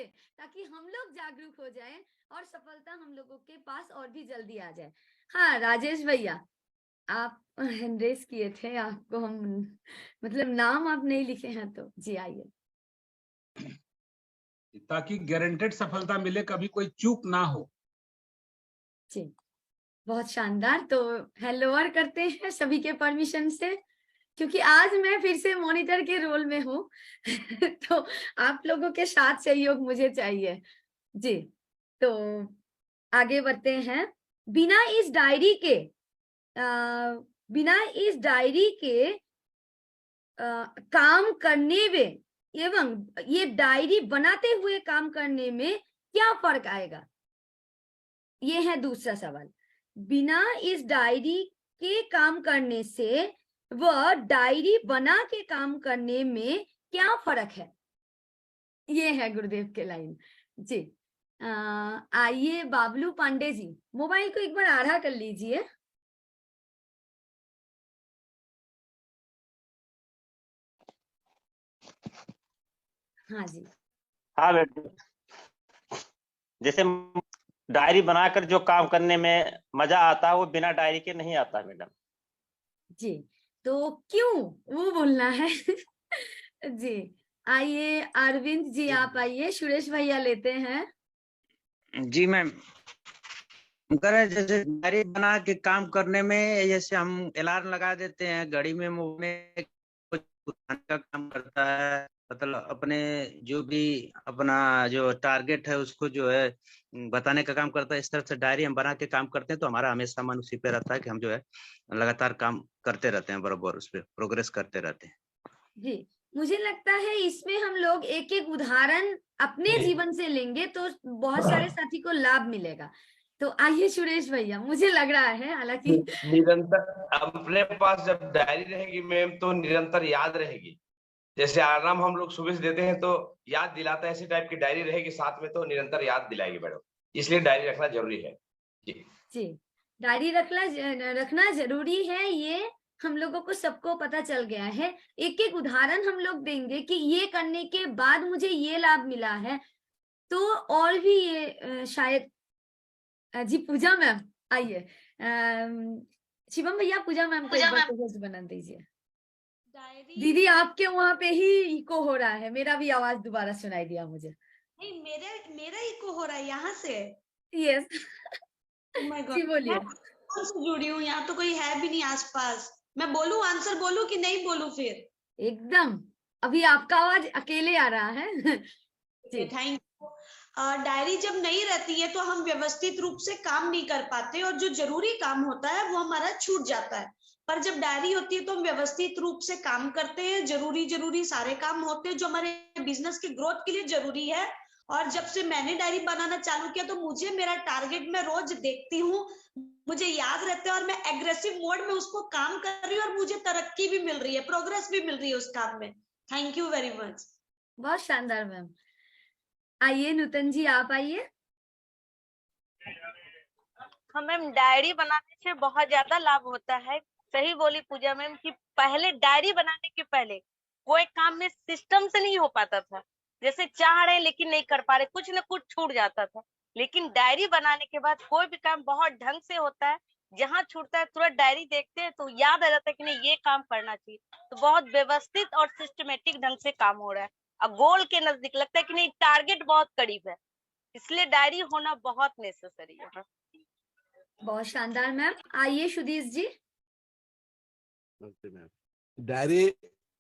से, ताकि हम लोग जागरूक हो जाएं और सफलता हम लोगों के पास और भी जल्दी आ जाए। हाँ राजेश भैया, आप हैंड रेस किए थे, आपको हम मतलब नाम आप नहीं लिखे हैं तो जी आइए। ताकि गारंटेड सफलता मिले, कभी कोई चूक ना हो। जी बहुत शानदार। तो हैंड ओवर करते हैं सभी के परमिशन से, क्योंकि आज मैं फिर से मॉनिटर के रोल में हूँ तो आप लोगों के साथ सहयोग मुझे चाहिए जी। तो आगे बढ़ते हैं। बिना इस डायरी के बिना इस डायरी के काम करने में एवं ये डायरी बनाते हुए काम करने में क्या फर्क आएगा, ये है दूसरा सवाल। बिना इस डायरी के काम करने से व डायरी बना के काम करने में क्या फर्क है, ये है गुरुदेव के लाइन जी। आइए बाबलू पांडे जी, मोबाइल को एक बार आड़ा कर लीजिए। हाँ जी। हाँ बेटे, जैसे डायरी बनाकर जो काम करने में मजा आता है वो बिना डायरी के नहीं आता मैडम जी। तो क्यों वो बोलना है जी। आइए अरविंद जी आप आइए, सुरेश भैया लेते हैं। जी मैम, अगर जैसे डायरी बना के काम करने में जैसे हम अलार्म लगा देते हैं घड़ी में, मुंह में कुछ बताने का काम करता है, मतलब अपने जो भी अपना जो टारगेट है उसको जो है बताने का काम करता है। इस तरह से डायरी हम बना के काम करते हैं तो हमारा हमेशा मन उसी पे रहता है कि हम जो है लगातार काम करते रहते हैं, बराबर उस पर प्रोग्रेस करते रहते हैं। जी मुझे लगता है इसमें हम लोग एक एक उदाहरण अपने जीवन से लेंगे तो बहुत सारे साथी को लाभ मिलेगा। तो आइए सुरेश भैया, मुझे लग रहा है हालांकि निरंतर अपने पास जब डायरी रहेगी मैम तो निरंतर याद रहेगी। जैसे अलार्म हम लोग सुबह से देते हैं तो याद दिलाता है, ऐसे टाइप की डायरी रहेगी साथ में तो निरंतर याद दिलाएगी मैडम, इसलिए डायरी रखना जरूरी है जी। डायरी रखना जरूरी है, ये हम लोगों को सबको पता चल गया है। एक एक उदाहरण हम लोग देंगे कि ये करने के बाद मुझे ये लाभ मिला है, तो और भी ये शायद जी पूजा मैम आइए, शिवम भैया पूजा मैम को एक बार होस्ट बना दीजिए। दीदी आपके वहां पे ही इको हो रहा है, मेरा भी आवाज दोबारा सुनाई दिया मुझे। नहीं मेरा इको हो रहा है यहाँ से। यस जी बोलिए। कौन से जुड़ी हूँ, यहाँ तो कोई है भी नहीं आसपास। मैं बोलूं, आंसर बोलूं कि नहीं बोलूं फिर? एकदम, अभी आपका आवाज अकेले आ रहा है थैंक यू। डायरी जब नहीं रहती है तो हम व्यवस्थित रूप से काम नहीं कर पाते और जो जरूरी काम होता है वो हमारा छूट जाता है। पर जब डायरी होती है तो हम व्यवस्थित रूप से काम करते हैं, जरूरी सारे काम होते हैं जो हमारे बिजनेस के ग्रोथ के लिए जरूरी है। और जब से मैंने डायरी बनाना चालू किया तो मुझे मेरा टारगेट मैं रोज देखती हूँ, मुझे याद रहता है और मैं एग्रेसिव मोड में उसको काम कर रही हूँ और मुझे तरक्की भी मिल रही है, प्रोग्रेस भी मिल रही है उस काम में। Thank you very much. बहुत शानदार मैम। आइए नूतन जी आप आइए। हाँ मैम, डायरी बनाने से बहुत ज्यादा लाभ होता है। सही बोली पूजा मैम कि पहले डायरी बनाने के पहले कोई काम में सिस्टम से नहीं हो पाता था। जैसे चाह रहे लेकिन नहीं कर पा रहे, कुछ न कुछ छूट जाता था। लेकिन डायरी बनाने के बाद कोई भी काम बहुत ढंग से होता है। जहाँ छूटता है तुरंत डायरी देखते हैं तो याद आ जाता है कि नहीं ये काम करना चाहिए। तो बहुत व्यवस्थित और सिस्टमेटिक ढंग से काम हो रहा है और गोल के नजदीक लगता है कि नहीं टारगेट बहुत करीब है। इसलिए डायरी होना बहुत नेसेसरी है। बहुत शानदार मैम। आइए सुधीश जी। डायरी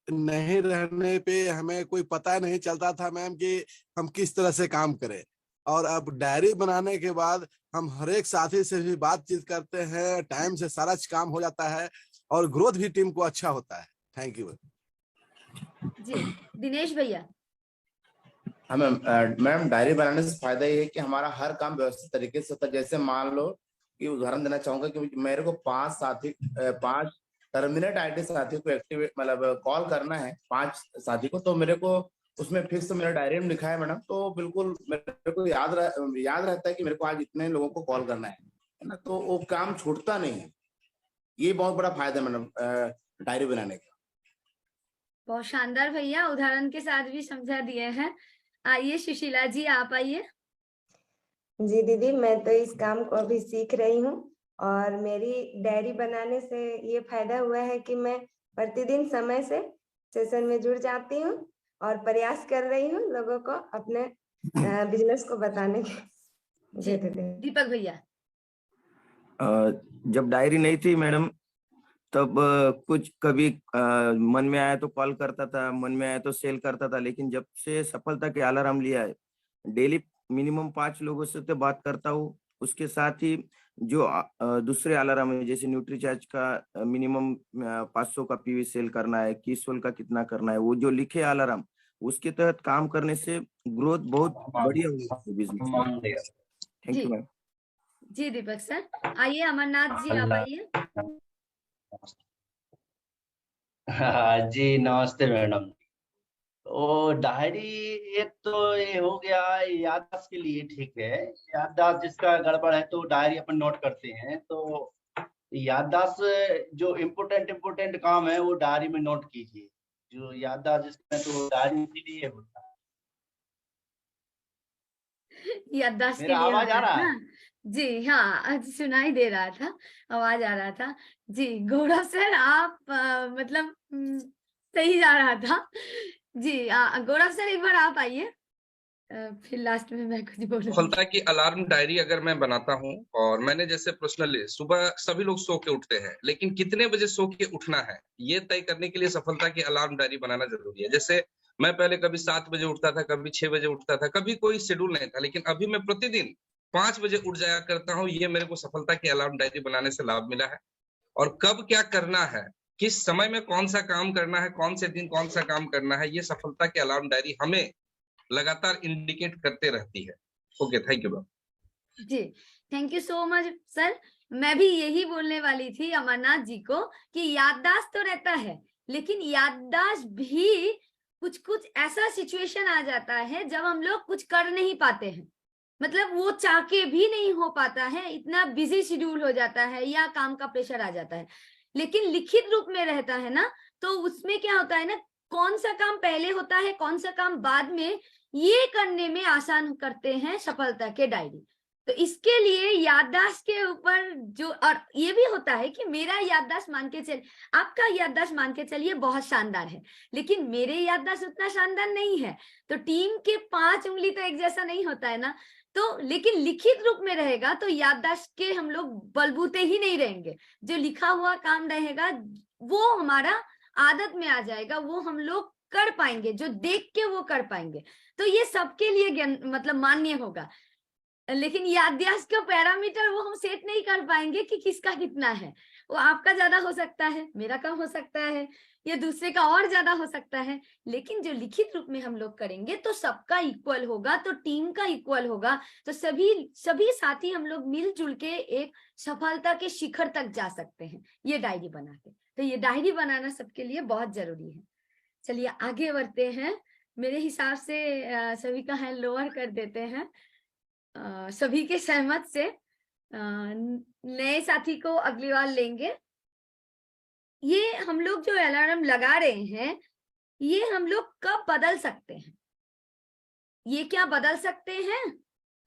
नहीं रहने पे हमें कोई पता नहीं चलता था मैम कि हम किस तरह से काम करें, और अब डायरी बनाने के बाद हम हर एक साथी से भी बातचीत करते हैं, टाइम से सारा काम हो जाता है और ग्रोथ भी टीम को अच्छा होता है। थैंक यू जी। दिनेश भैया। हाँ मैम, डायरी बनाने से फायदा ये है कि हमारा हर काम व्यवस्थित तरीके से होता है। जैसे मान लो कि उदाहरण देना चाहूंगा कि मेरे को 5 टर्मिनेट आईडी साथियों को एक्टिवेट मतलब कॉल करना है, 5 साथी को, तो मेरे को उसमें फिक्स मेरा डायरी में लिखा है मैडम, तो बिल्कुल मेरे को याद रहता है कि मेरे को आज इतने लोगों को कॉल करना है ना, तो वो काम छूटता नहीं है। ये बहुत बड़ा फायदा है मैडम डायरी बनाने का। बहुत शानदार भैया, उदाहरण के साथ भी समझा दिए हैं। आइए सुशीला जी, आप आइए। जी दीदी, मैं तो इस काम को अभी सीख रही हूँ और मेरी डायरी बनाने से ये फायदा हुआ है कि मैं प्रतिदिन समय से सेशन में जुड़ जाती हूँ और प्रयास कर रही हूँ लोगों को अपने बिजनेस को बताने के। जी दीपक भैया। जब डायरी नहीं थी मैडम, तब कुछ कभी मन में आया तो कॉल करता था, मन में आया तो सेल करता था। लेकिन जब से सफलता के अलार्म लिया है, डेली मिनिमम 5 लोगों से तो बात करता हूँ। उसके साथ ही जो दूसरे अलार्म है, जैसे न्यूट्रीचार्ज का मिनिमम 500 का पीवी सेल करना है, कीसोल का कितना करना है, वो जो लिखे अलार्म, उसके तहत काम करने से ग्रोथ बहुत बढ़िया हुई है बिजनेस। थैंक जी यू मैम। जी दीपक सर, आइए अमरनाथ जी, आप आइए। जी नमस्ते मैडम। ओ डायरी, एक तो ये हो गया याददाश्त के लिए, ठीक है। याददाश्त जिसका गड़बड़ है तो डायरी अपन नोट करते हैं, तो याददाश्त जो इम्पोर्टेंट काम है वो डायरी में नोट कीजिए। जो याददाश्त जिसका है तो डायरी इसीलिए होता है। याददाश्त के मेरा लिए आवाज होता आ है रहा ना? है? जी हाँ, आज सुनाई दे रहा था, आवाज आ रहा था। जी गौरव सर, आप मतलब सही जा रहा था। जी गौरव सर, एक बार आप आइए, फिर लास्ट में मैं कुछ बोलूंगी। सफलता की अलार्म डायरी अगर मैं बनाता हूँ, और मैंने जैसे पर्सनली, सुबह सभी लोग सो के उठते हैं, लेकिन कितने बजे सो के उठना है ये तय करने के लिए सफलता की अलार्म डायरी बनाना जरूरी है। जैसे मैं पहले कभी 7 बजे उठता था, कभी 6 बजे उठता था, कभी कोई शेड्यूल नहीं था, लेकिन अभी मैं प्रतिदिन 5 बजे उठ जाया करता हूँ। ये मेरे को सफलता की अलार्म डायरी बनाने से लाभ मिला है। और कब क्या करना है, किस समय में कौन सा काम करना है, कौन से दिन कौन सा काम करना है, ये सफलता की अलार्म डायरी हमें लगातार इंडिकेट करते रहती है। Okay, thank you ma'am. जी thank you so much sir. मैं भी यही बोलने वाली थी अमरनाथ जी को कि याददाश्त तो रहता है, लेकिन याददाश्त भी कुछ कुछ ऐसा सिचुएशन आ जाता है जब हम लोग कुछ कर नहीं पाते हैं, मतलब वो चाह के भी नहीं हो पाता है, इतना बिजी शेड्यूल हो जाता है या काम का प्रेशर आ जाता है। लेकिन लिखित रूप में रहता है ना, तो उसमें क्या होता है ना, कौन सा काम पहले होता है कौन सा काम बाद में, ये करने में आसान करते हैं सफलता के डायरी। तो इसके लिए याददाश्त के ऊपर जो, और ये भी होता है कि मेरा याददाश्त मान के चल, आपका याददाश्त मान के चलिए बहुत शानदार है, लेकिन मेरे याददाश्त उतना शानदार नहीं है, तो टीम के 5 उंगली तो एक जैसा नहीं होता है ना। तो लेकिन लिखित रूप में रहेगा तो याददाश्त के हम लोग बलबूते ही नहीं रहेंगे, जो लिखा हुआ काम रहेगा वो हमारा आदत में आ जाएगा, वो हम लोग कर पाएंगे, जो देख के वो कर पाएंगे। तो ये सबके लिए मतलब मान्य होगा, लेकिन याददाश्त का पैरामीटर वो हम सेट नहीं कर पाएंगे कि किसका कितना है। वो आपका ज्यादा हो सकता है, मेरा कम हो सकता है, या दूसरे का और ज्यादा हो सकता है, लेकिन जो लिखित रूप में हम लोग करेंगे तो सबका इक्वल होगा, तो टीम का इक्वल होगा, तो सभी साथी हम लोग मिलजुल के एक सफलता के शिखर तक जा सकते हैं ये डायरी बना के। तो ये डायरी बनाना सबके लिए बहुत जरूरी है। चलिए आगे बढ़ते हैं। मेरे हिसाब से सभी का हैंड लोअर कर देते हैं। सभी के सहमत से नए साथी को अगली बार लेंगे। ये हम लोग जो अलार्म लगा रहे हैं, ये हम लोग कब बदल सकते हैं, ये क्या बदल सकते हैं?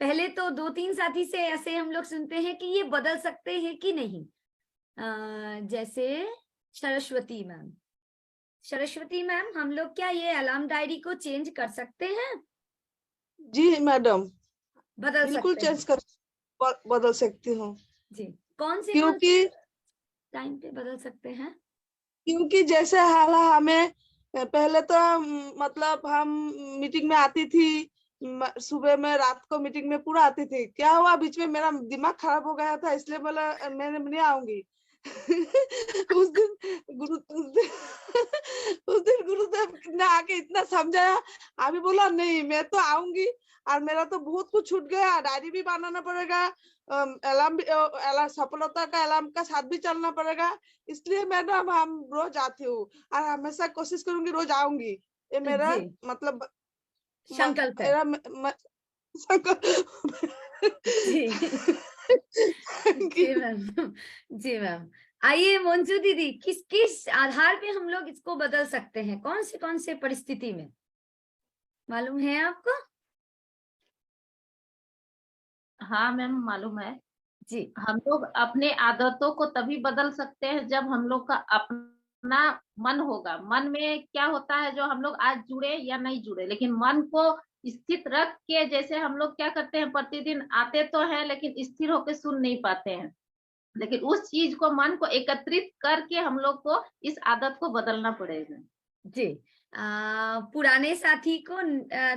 पहले तो 2-3 साथी से ऐसे हम लोग सुनते हैं कि ये बदल सकते हैं कि नहीं। जैसे सरस्वती मैम, हम लोग क्या ये अलार्म डायरी को चेंज कर सकते हैं? जी मैडम, बदल बिल्कुल सकते हैं। चेंज कर बदल सकती हूँ। जी कौन से क्योंकि टाइम पे बदल सकते हैं? क्योंकि जैसे हाल हमें पहले तो मतलब हम मीटिंग में आती थी, सुबह में रात को मीटिंग में पूरा आती थी। क्या हुआ बीच में मेरा दिमाग खराब हो गया था, इसलिए बोला मैं नहीं आऊंगी। उस दिन गुरुदेव ने आके इतना समझाया, अभी बोला नहीं मैं तो आऊंगी, और मेरा तो बहुत कुछ छूट गया, डायरी भी बनाना पड़ेगा, अलार्म सफलता का अलार्म का साथ भी चलना पड़ेगा, इसलिए मैडम हम रोज आती हूँ और हमेशा कोशिश करूंगी रोज आऊंगी। ये मेरा मतलब संकल्प है। जी मैम, जी मैम। आइए मंजू दीदी, किस किस आधार पे हम लोग इसको बदल सकते हैं, कौन से परिस्थिति में? मालूम है आपको? हाँ मैम मालूम है। जी। हम लोग अपने आदतों को तभी बदल सकते हैं जब हम लोग का अपना मन होगा। मन में क्या होता है जो हम लोग आज जुड़े या नहीं जुड़े, लेकिन मन को स्थित रख के, जैसे हम लोग क्या करते हैं प्रतिदिन आते तो हैं लेकिन स्थिर होकर सुन नहीं पाते हैं, लेकिन उस चीज को मन को एकत्रित करके हम लोग को इस आदत को बदलना पड़ेगा। जी। पुराने साथी को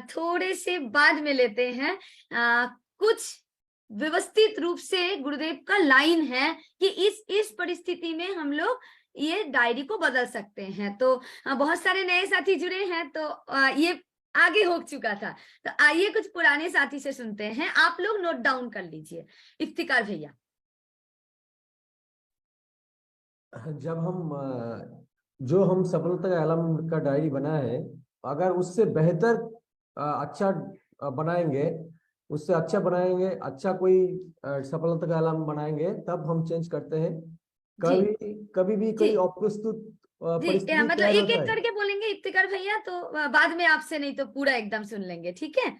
थोड़े से बाद में लेते हैं। कुछ व्यवस्थित रूप से गुरुदेव का लाइन है कि इस परिस्थिति में हम लोग ये डायरी को बदल सकते हैं। तो बहुत सारे नए साथी जुड़े हैं, तो ये आगे हो चुका था। तो आइए कुछ पुराने साथी से सुनते हैं, आप लोग नोट डाउन कर लीजिए। इफ्तिकार भैया। जब हम सफलता का आलम का डायरी बनाए है, अगर उससे बेहतर अच्छा बनाएंगे, उससे अच्छा बनाएंगे, अच्छा कोई सफलता का आलम बनाएंगे, तब हम चेंज करते हैं। कभी भी कोई अप्रस्तुत परिस्थिति मतलब तैयार एक होता एक है। करके बोलेंगे इफ्तिकार भैया, तो बाद में आपसे नहीं तो पूरा एकदम सुन लेंगे, ठीक है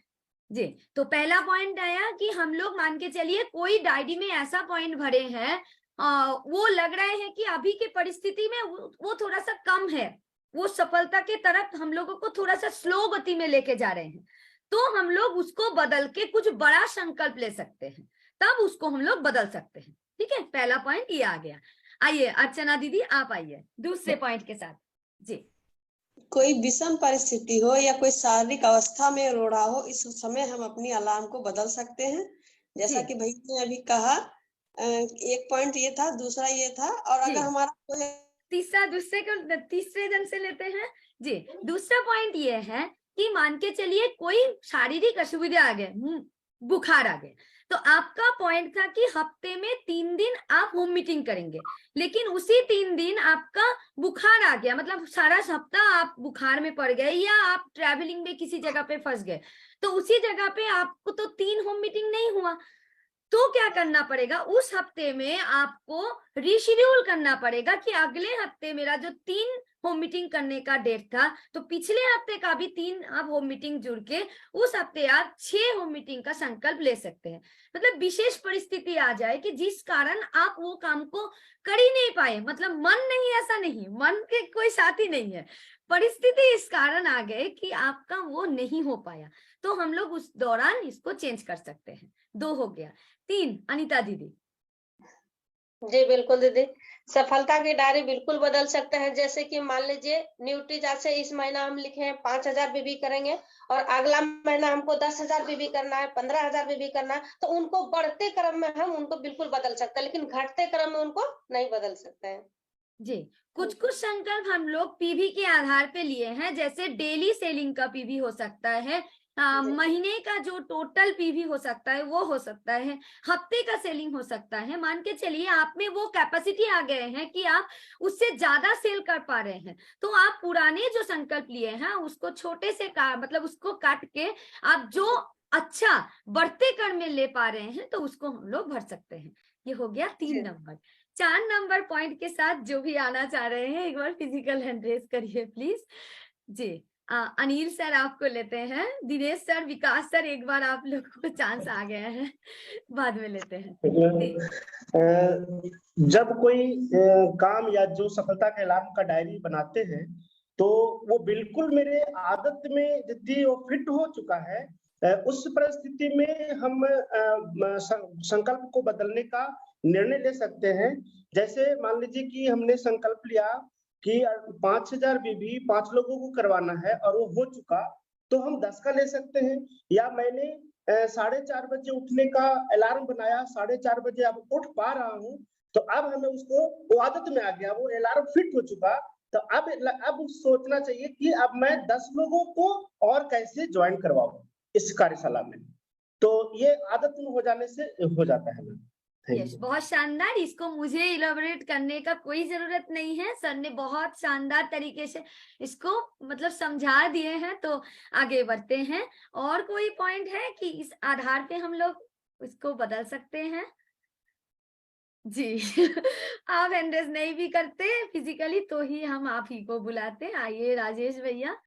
जी। तो पहला पॉइंट आया कि हम लोग मान के चलिए कोई डायरी में ऐसा पॉइंट भरे हैं, वो लग रहे हैं कि अभी की परिस्थिति में वो थोड़ा सा कम है, वो सफलता के तरफ हम लोगों को थोड़ा सा स्लो गति में लेके जा रहे हैं, तो हम लोग उसको बदल के कुछ बड़ा संकल्प ले सकते हैं, तब उसको हम लोग बदल सकते हैं। ठीक है, पहला पॉइंट ये आ गया। आइए अर्चना दीदी आप आइए दूसरे पॉइंट के साथ जी। कोई विषम परिस्थिति हो या कोई शारीरिक अवस्था में रोड़ा हो, इस समय हम अपनी अलार्म को बदल सकते हैं। जैसा कि भैया ने अभी कहा, एक पॉइंट ये था, दूसरा ये था, और अगर हमारा तीसरे जन से लेते हैं जी। दूसरा पॉइंट ये है कि मान के चलिए कोई शारीरिक असुविधा आ गए, बुखार आ गए, तो आपका पॉइंट था कि हफ्ते में 3 दिन आप होम मीटिंग करेंगे, लेकिन उसी 3 दिन आपका बुखार आ गया, मतलब सारा सप्ताह आप बुखार में पड़ गए या आप ट्रैवलिंग में किसी जगह पे फंस गए, तो उसी जगह पे आपको तो 3 होम मीटिंग नहीं हुआ, तो क्या करना पड़ेगा, उस हफ्ते में आपको रीशेड्यूल करना पड़ेगा कि अगले हफ्ते मेरा जो 3 होम मीटिंग करने का डेट था, तो पिछले हफ्ते का भी 3 आप होम मीटिंग जुड़ के उस हफ्ते आप 6 होम मीटिंग का संकल्प ले सकते हैं। मतलब विशेष परिस्थिति आ जाए कि जिस कारण आप वो काम को कर ही नहीं पाए, मतलब मन नहीं, ऐसा नहीं, मन के कोई साथी नहीं है, परिस्थिति इस कारण आ गए कि आपका वो नहीं हो पाया, तो हम लोग उस दौरान इसको चेंज कर सकते हैं। 2 हो गया। 3 अनीता दीदी। जी बिल्कुल दीदी, सफलता की डायरी बिल्कुल बदल सकते हैं। जैसे कि मान लीजिए न्यूट्रीजा से इस महीना हम लिखे हैं 5000 बीबी करेंगे, और अगला महीना हमको 10,000 बीबी करना है, 15,000 बीबी करना है, तो उनको बढ़ते क्रम में हम उनको बिल्कुल बदल सकते हैं, लेकिन घटते क्रम में उनको नहीं बदल सकते हैं जी। कुछ संकल्प हम लोग पीवी के आधार पे लिए हैं, जैसे डेली सेलिंग का पीवी हो सकता है, महीने का जो टोटल पीवी हो सकता है वो हो सकता है, हफ्ते का सेलिंग हो सकता है। मान के चलिए आप में वो कैपेसिटी आ गए हैं कि आप उससे ज्यादा सेल कर पा रहे हैं, तो आप पुराने जो संकल्प लिए हैं उसको छोटे से मतलब उसको काट के आप जो अच्छा बढ़ते क्रम में ले पा रहे हैं, तो उसको हम लोग भर सकते हैं। ये हो गया 3 नंबर। 4 नंबर पॉइंट के साथ जो भी आना चाह रहे हैं एक बार फिजिकल हैंड रेज करिए प्लीज जी। अनिल सर आपको लेते हैं, दिनेश सर, विकास सर, एक बार आप लोगों को चांस आ गया है, बाद में लेते हैं। जब कोई काम या जो सफलता के अलार्म का डायरी बनाते हैं, तो वो बिल्कुल मेरे आदत में यदि वो फिट हो चुका है, उस परिस्थिति में हम संकल्प को बदलने का निर्णय ले सकते हैं। जैसे मान लीजिए कि हमने संकल्प लिया कि 5000 बीबी 5 लोगों को करवाना है और वो हो चुका, तो हम 10 का ले सकते हैं। या मैंने 4:30 बजे उठने का अलार्म बनाया, 4:30 बजे अब उठ पा रहा हूँ, तो अब हमें उसको वो आदत में आ गया, वो अलार्म फिट हो चुका, तो अब सोचना चाहिए कि अब मैं 10 लोगों को और कैसे ज्वाइन करवाऊं इस कार्यशाला में। तो ये आदत हो जाने से हो जाता है। यस, बहुत शानदार। इसको मुझे इलेबोरेट करने का कोई जरूरत नहीं है, सर ने बहुत शानदार तरीके से इसको मतलब समझा दिए हैं। तो आगे बढ़ते हैं। और कोई पॉइंट है कि इस आधार पे हम लोग इसको बदल सकते हैं जी? आप हैंड रेज नहीं भी करते फिजिकली तो ही हम आप ही को बुलाते। आइए राजेश भैया।